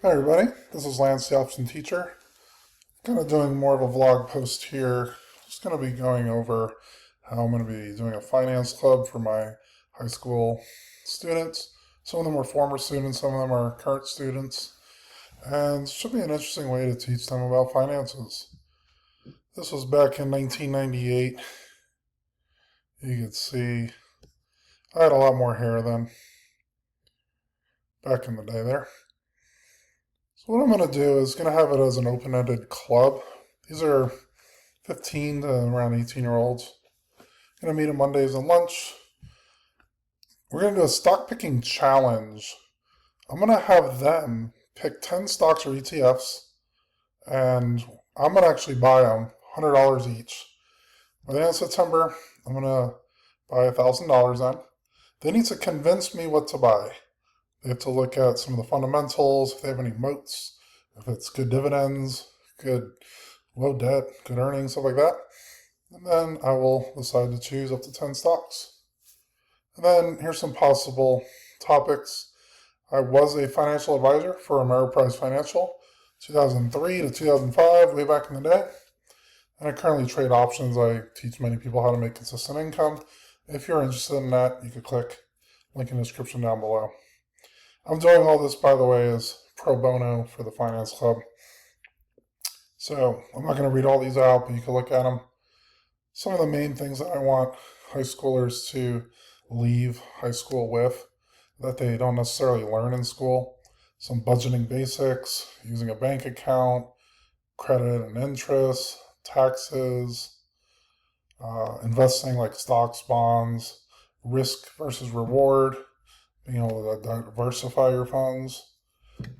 Hi everybody, this is Lance, the option teacher. Kind of doing more of a vlog post here. Just going to be going over how I'm going to be doing a finance club for my high school students. Some of them are former students, some of them are current students. And it should be an interesting way to teach them about finances. This was back in 1998. You can see I had a lot more hair then, back in the day there. So what I'm going to do is going to have it as an open-ended club. These are 15 to around 18-year-olds. Going to meet on Mondays and lunch. We're going to do a stock picking challenge. I'm going to have them pick 10 stocks or ETFs, and I'm going to actually buy them, $100 each. By the end of September, I'm going to buy $1,000 in. They need to convince me what to buy. They have to look at some of the fundamentals, if they have any moats, if it's good dividends, good low debt, good earnings, stuff like that. And then I will decide to choose up to 10 stocks. And then here's some possible topics. I was a financial advisor for Ameriprise Financial, 2003 to 2005, way back in the day. And I currently trade options. I teach many people how to make consistent income. If you're interested in that, you could click link in the description down below. I'm doing all this, by the way, as pro bono for the Finance Club. So I'm not going to read all these out, but you can look at them. Some of the main things that I want high schoolers to leave high school with that they don't necessarily learn in school. Some budgeting basics, using a bank account, credit and interest, taxes, investing like stocks, bonds, risk versus reward, being able to diversify your funds.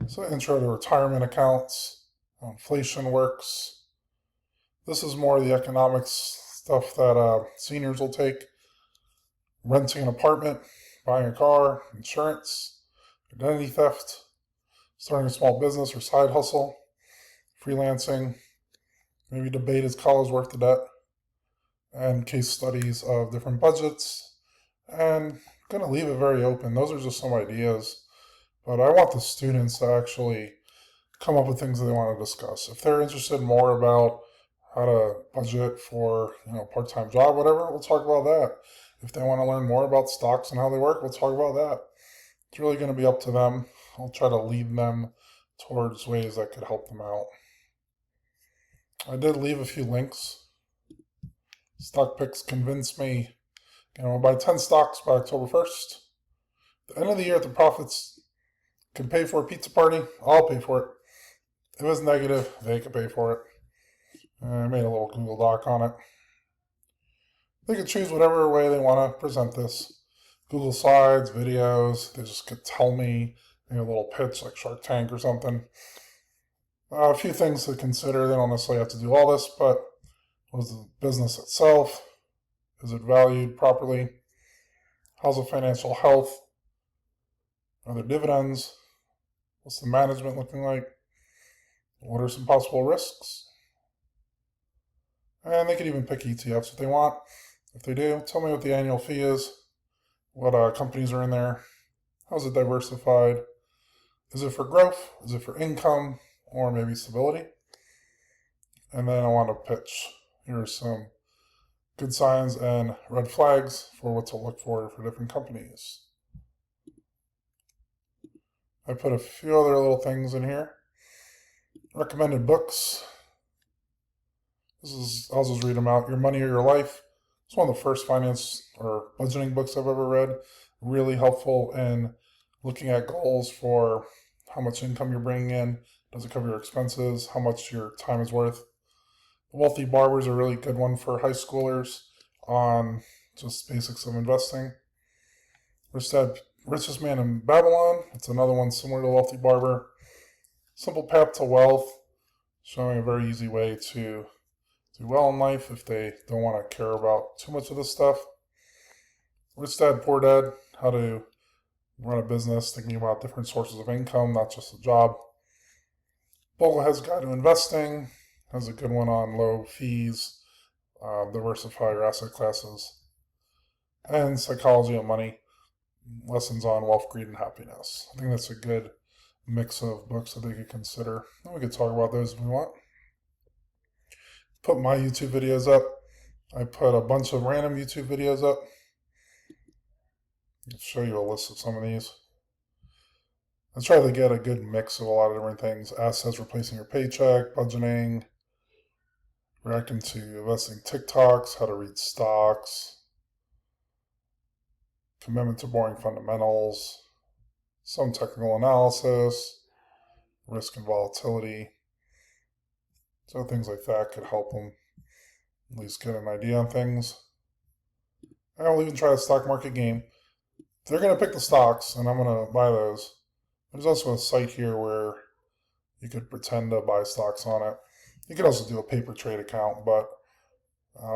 So intro to retirement accounts, how inflation works. This is more of the economics stuff that seniors will take. Renting an apartment, buying a car, insurance, identity theft, starting a small business or side hustle, freelancing, maybe debate is college worth the debt, and case studies of different budgets. And I'm going to leave it very open. Those are just some ideas, but I want the students to actually come up with things that they want to discuss. If they're interested more about how to budget for, part-time job, whatever, we'll talk about that. If they want to learn more about stocks and how they work, we'll talk about that. It's really going to be up to them. I'll try to lead them towards ways that could help them out. I did leave a few links. Stock picks convinced me. I'll buy 10 stocks by October 1st. At the end of the year, if the profits can pay for a pizza party, I'll pay for it. If it's negative, they can pay for it. I made a little Google Doc on it. They can choose whatever way they want to present this. Google Slides, videos, they just could tell me a little pitch like Shark Tank or something. A few things to consider. They don't necessarily have to do all this, but what is the business itself? Is it valued properly? How's the financial health? Are there dividends? What's the management looking like? What are some possible risks? And they could even pick ETFs if they want. If they do, tell me what the annual fee is, what companies are in there, how's it diversified, is it for growth, is it for income, or maybe stability? And then I want to pitch. Here's some good signs and red flags for what to look for different companies. I put a few other little things in here. Recommended books. I'll just read them out. Your Money or Your Life. It's one of the first finance or budgeting books I've ever read. Really helpful in looking at goals for how much income you're bringing in. Does it cover your expenses? How much your time is worth? The Wealthy Barber is a really good one for high schoolers on just basics of investing. Richest Man in Babylon. It's another one similar to Wealthy Barber. Simple Path to Wealth, showing a very easy way to do well in life if they don't want to care about too much of this stuff. Rich Dad, Poor Dad, how to run a business, thinking about different sources of income, not just a job. Boglehead's Guide to Investing has a good one on low fees, diversify your asset classes. And Psychology of Money, lessons on wealth, greed, and happiness. I think that's a good mix of books that they could consider. And we could talk about those if we want. Put my YouTube videos up. I put a bunch of random YouTube videos up. I'll show you a list of some of these. I try to get a good mix of a lot of different things. Assets replacing your paycheck, budgeting, reacting to investing TikToks, how to read stocks, commitment to boring fundamentals, some technical analysis, risk and volatility. So things like that could help them at least get an idea on things. I'll even try a stock market game. They're going to pick the stocks, and I'm going to buy those. There's also a site here where you could pretend to buy stocks on it. You could also do a paper trade account, but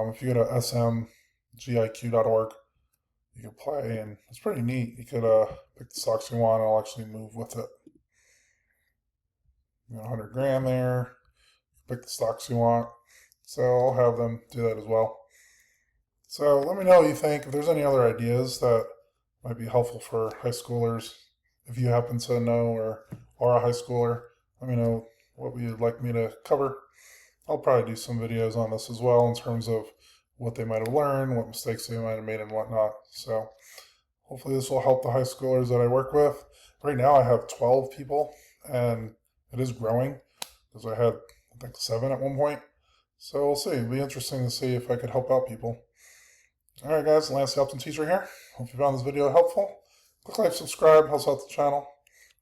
if you go to smgiq.org, you can play, and it's pretty neat. You could pick the stocks you want, and it'll actually move with it. 100 grand there. Pick the stocks you want. So I'll have them do that as well. So let me know what you think. If there's any other ideas that might be helpful for high schoolers, if you happen to know or are a high schooler, let me know what you'd like me to cover. I'll probably do some videos on this as well in terms of what they might have learned, what mistakes they might have made, and whatnot. So hopefully this will help the high schoolers that I work with. Right now I have 12 people, and it is growing because I had, I think, 7 at one point. So we'll see. It'll be interesting to see if I could help out people. All right, guys, Lance the Optim Teacher here. Hope you found this video helpful. Click like, subscribe, helps out the channel.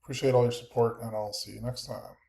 Appreciate all your support, and I'll see you next time.